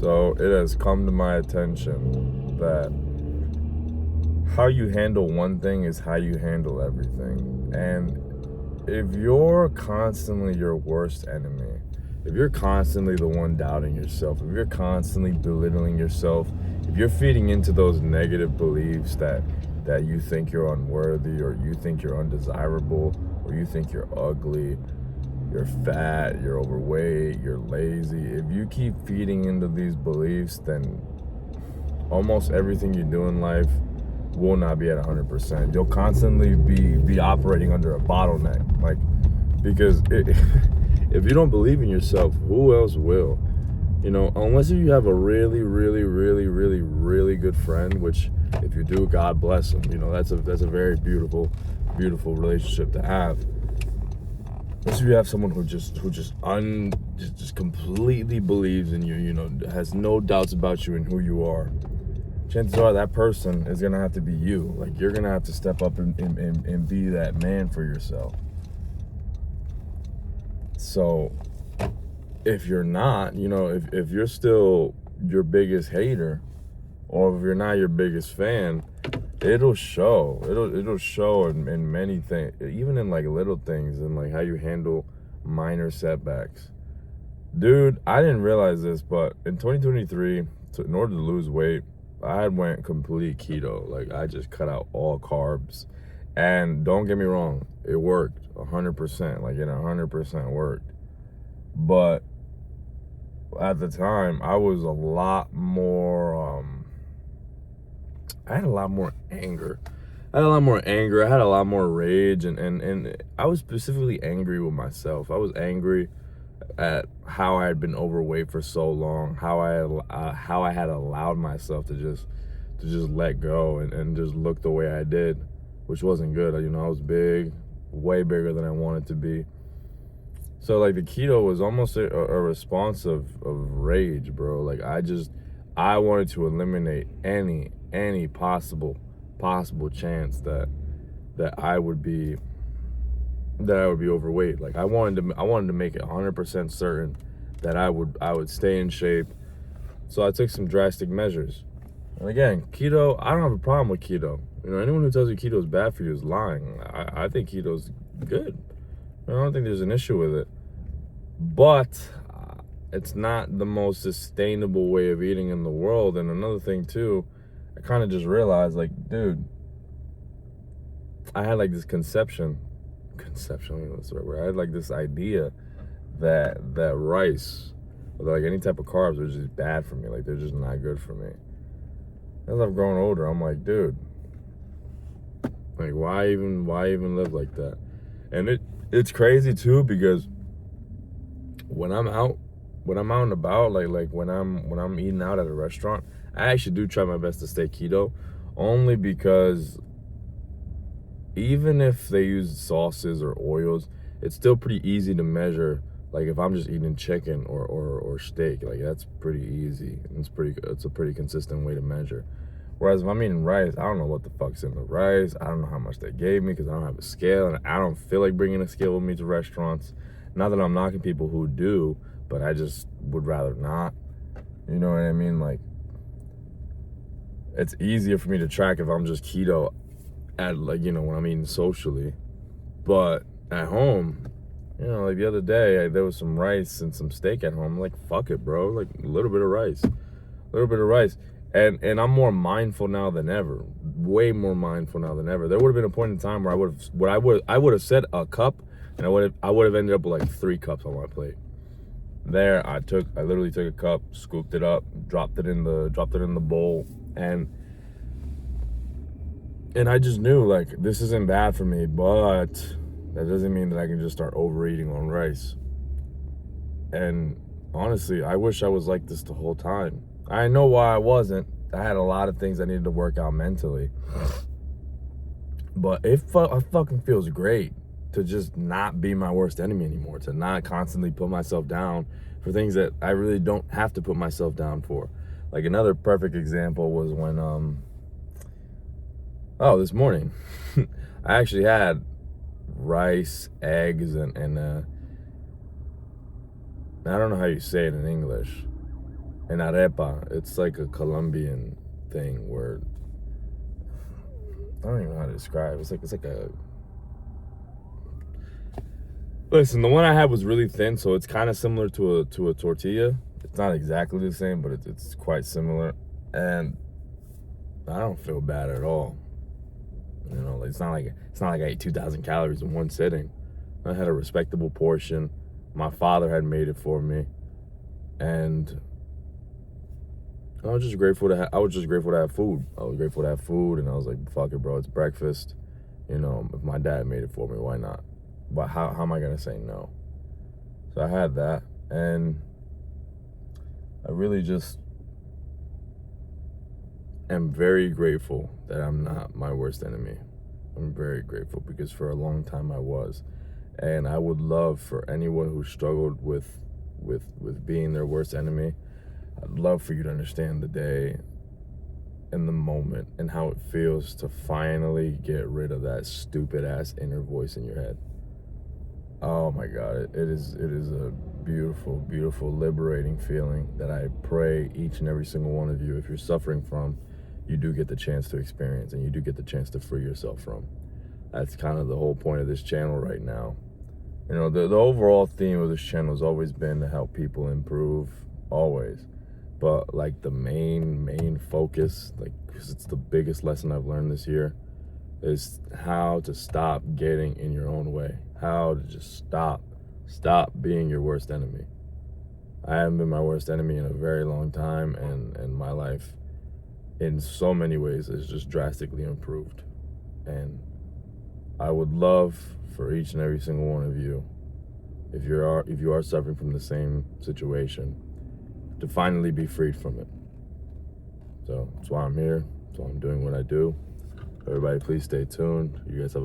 So it has come to my attention that how you handle one thing is how you handle everything. And if you're constantly your worst enemy, if you're constantly the one doubting yourself, if you're constantly belittling yourself, if you're feeding into those negative beliefs that you think you're unworthy, or you think you're undesirable, or you think you're ugly, you're fat, you're overweight, you're lazy, if you keep feeding into these beliefs, then almost everything you do in life will not be at 100%. You'll constantly be operating under a bottleneck, like, because if you don't believe in yourself, who else will? You know, unless you have a really, really, really, really, really good friend, which if you do, God bless them. You know, that's a very beautiful, beautiful relationship to have. Unless you have someone who just completely believes in you, you know, has no doubts about you and who you are, chances are that person is gonna have to be you. Like, you're gonna have to step up and be that man for yourself. So if you're not, you know, if you're still your biggest hater, or if you're not your biggest fan, it'll show. It'll show in many things, even in like little things, and like how you handle minor setbacks. Dude, I didn't realize this, but in 2023, in order to lose weight, I went complete keto. Like, I just cut out all carbs. And don't get me wrong, it worked 100%. Like, it 100% worked. But at the time, I was a lot more, I had a lot more anger. I had a lot more rage, and I was specifically angry with myself. I was angry at how I had been overweight for so long, how I had allowed myself to just let go and just look the way I did, which wasn't good. You know, I was big, way bigger than I wanted to be. So like the keto was almost a response of rage, bro. Like, I wanted to eliminate any possible chance that I would be overweight. Like, I wanted to make it 100% certain that I would stay in shape. So I took some drastic measures. And again, keto, I don't have a problem with keto. You know, anyone who tells you keto is bad for you is lying. I think keto's good. I don't think there's an issue with it. But it's not the most sustainable way of eating in the world. And another thing too, I kind of just realized, like, dude, I had like this conception, I don't know what's the right word. I had like this idea that rice, or like any type of carbs, are just bad for me. Like, they're just not good for me. As I've grown older, I'm like, dude, like, why even live like that? And it's crazy too, because when I'm out and about, like when I'm eating out at a restaurant, I actually do try my best to stay keto, only because even if they use sauces or oils, it's still pretty easy to measure. Like, if I'm just eating chicken or steak, like, that's pretty easy. It's a pretty consistent way to measure. Whereas if I'm eating rice, I don't know what the fuck's in the rice. I don't know how much they gave me, because I don't have a scale, and I don't feel like bringing a scale with me to restaurants. Not that I'm knocking people who do, but I just would rather not. You know what I mean? Like, it's easier for me to track if I'm just keto at, like, you know, when I'm eating socially. But at home, you know, like the other day, there was some rice and some steak at home. I'm like, fuck it, bro. Like, a little bit of rice. And I'm more mindful now than ever. Way more mindful now than ever. There would have been a point in time where I would have said a cup, and I would have ended up with like 3 cups on my plate. There, I literally took a cup, scooped it up, dropped it in the bowl, and I just knew, like, this isn't bad for me, but that doesn't mean that I can just start overeating on rice. And honestly, I wish I was like this the whole time. I know why I wasn't. I had a lot of things I needed to work out mentally. But it fucking feels great to just not be my worst enemy anymore, to not constantly put myself down for things that I really don't have to put myself down for. Like, another perfect example was when, this morning, I actually had rice, eggs, and I don't know how you say it in English. an arepa. It's like a Colombian thing where I don't even know how to describe it. It's like a listen. The one I had was really thin, so it's kind of similar to a tortilla. It's not exactly the same, but it's quite similar, and I don't feel bad at all. You know, like, it's not like I ate 2,000 calories in one sitting. I had a respectable portion. My father had made it for me, and I was just grateful to have food. I was grateful to have food, and I was like, fuck it, bro, it's breakfast. You know, if my dad made it for me, why not? But how am I gonna say no? So I had that, and I really just am very grateful that I'm not my worst enemy. I'm very grateful because for a long time I was. And I would love for anyone who struggled with being their worst enemy, I'd love for you to understand the day and the moment and how it feels to finally get rid of that stupid ass inner voice in your head. Oh my God, it is a beautiful, beautiful, liberating feeling that I pray each and every single one of you, if you're suffering from, you do get the chance to experience, and you do get the chance to free yourself from. That's kind of the whole point of this channel right now. You know, the overall theme of this channel has always been to help people improve, always. But like the main focus, like, because it's the biggest lesson I've learned this year, is how to stop getting in your own way. How to just stop being your worst enemy. I haven't been my worst enemy in a very long time, and my life in so many ways has just drastically improved. And I would love for each and every single one of you, if you are suffering from the same situation, to finally be freed from it. So that's why I'm here. That's why I'm doing what I do. Everybody, please stay tuned. You guys have